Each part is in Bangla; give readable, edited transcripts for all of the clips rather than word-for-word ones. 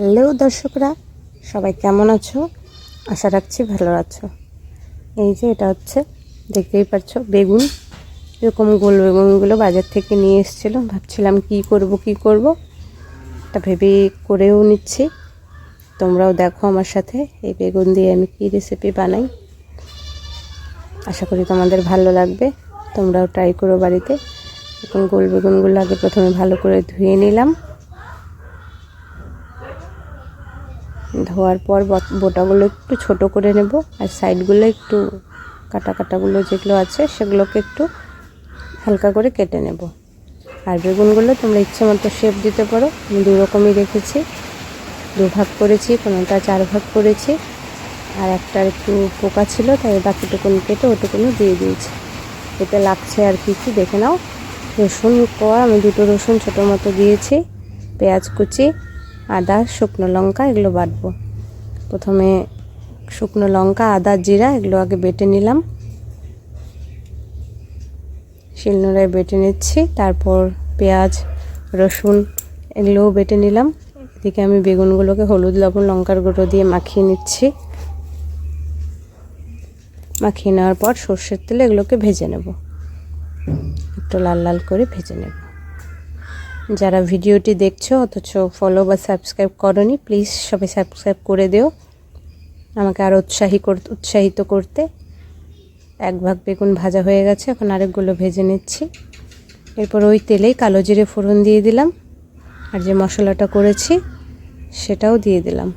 হ্যালো দর্শকরা, সবাই কেমন আছো? আশা রাখছি ভালো আছো। এই যে এটা হচ্ছে, দেখতেই পাচ্ছ, বেগুন। এরকম গোল বেগুনগুলো বাজার থেকে নিয়ে এসেছিলো। ভাবছিলাম কি করব, তা ভেবে করেও নিচ্ছি। তোমরাও দেখো আমার সাথে এই বেগুন দিয়ে আমি কি রেসিপি বানাই। আশা করি তোমাদের ভালো লাগবে। তোমরাও ট্রাই করো বাড়িতে। এরকম গোল বেগুনগুলো আগে প্রথমে ভালো করে ধুয়ে নিলাম। ধোয়ার পর বোটাগুলো একটু ছোট করে নেব, আর সাইডগুলো একটু কাটাগুলো যেগুলো আছে সেগুলোকে একটু হালকা করে কেটে নেব। আর বেগুনগুলো তোমরা ইচ্ছে মতো শেপ দিতে পারো। আমি দু রকমই রেখেছি, 2 ভাগ করেছি, কোনোটা 4 ভাগ করেছি। আর একটা একটু পোকা ছিল, তাই বাকিটুকুন কেটে ওটুকুনো দিয়ে দিয়েছি। এতে লাগছে আর কি দেখে নাও। রসুন কোয়া আমি 2টো রসুন ছোটো মতো দিয়েছি, পেঁয়াজ কুচি, আদা, শুকনো লঙ্কা এগুলো বাটবো। প্রথমে শুকনো লঙ্কা, আদা, জিরা এগুলো আগে বেটে নিলাম, শিলনোড়ায় বেটে নিচ্ছি। তারপর পেঁয়াজ, রসুন এগুলোও বেটে নিলাম। এদিকে আমি বেগুনগুলোকে হলুদ, লবণ, লঙ্কার গুঁড়ো দিয়ে মাখিয়ে নিচ্ছি। মাখিয়ে নেওয়ার পর সর্ষের তেলে এগুলোকে ভেজে নেব, একটু লাল লাল করে ভেজে নেব। যারা ভিডিওটি দেখছো অথচ ফলো বা সাবস্ক্রাইব করোনি, প্লিজ সবাই সাবস্ক্রাইব করে দিও, আমাকে আরও উৎসাহিত করতে। 1 ভাগ বেগুন ভাজা হয়ে গেছে, এখন আরেকগুলো ভেজে নিচ্ছি। এরপর ওই তেলেই কালো জিরে ফোড়ন দিয়ে দিলাম, আর যে মশলাটা করেছি সেটাও দিয়ে দিলাম।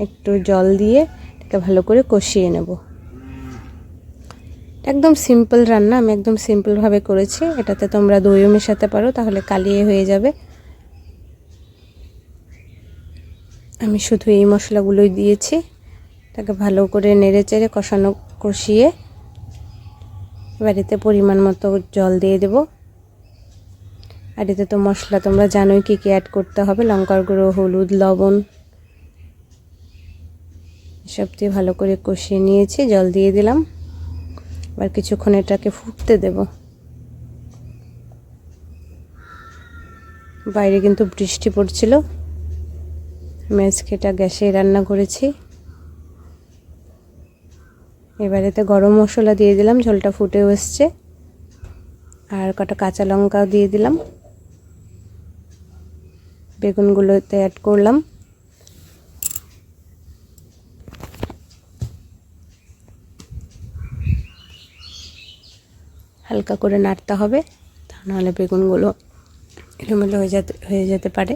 একটু জল দিয়ে এটাকে ভালো করে কষিয়ে নেব। একদম সিম্পল রান্না, আমি একদম সিম্পলভাবে করেছি। এটাতে তোমরা দইও মেশাতে পারো, তাহলে কালিয়ে হয়ে যাবে। আমি শুধু এই মশলাগুলোই দিয়েছি। তাকে ভালো করে নেড়ে চেড়ে কষিয়ে বাড়িতে পরিমাণ মতো জল দিয়ে দেব। আর এতে তো মশলা তোমরা জানোই কি অ্যাড করতে হবে, লঙ্কার গুঁড়ো, হলুদ, লবণ এসব দিয়ে ভালো করে কষিয়ে নিয়েছি। জল দিয়ে দিলাম, এবার কিছুক্ষণ এটাকে ফুটতে দেব। বাইরে কিন্তু বৃষ্টি পড়ছিল। আমি আজকে এটা গ্যাসে রান্না করেছি। এবার এতে গরম মশলা দিয়ে দিলাম, ঝোলটা ফুটেও এসছে। আর কটা কাঁচা লঙ্কাও দিয়ে দিলাম। বেগুনগুলোতে অ্যাড করলাম। হালকা করে নাড়তে হবে, তা নাহলে বেগুনগুলো এলোমেলো হয়ে যেতে পারে।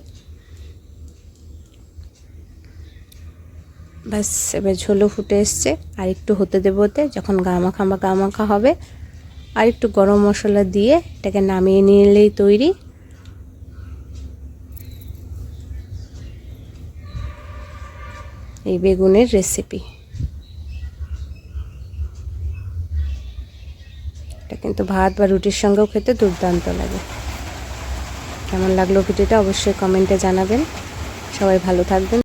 ব্যাস, এবার ঝোলও ফুটে এসছে। আর একটু হতে দেবো। যখন গা মাখা হবে, আর একটু গরম মশলা দিয়ে এটাকে নামিয়ে নিলেই তৈরি এই বেগুনের রেসিপি। এটা কিন্তু ভাত বা রুটির সঙ্গেও খেতে দুর্দান্ত লাগে। কেমন লাগলো ভিডিওটা অবশ্যই কমেন্টে জানাবেন। সবাই ভালো থাকবেন।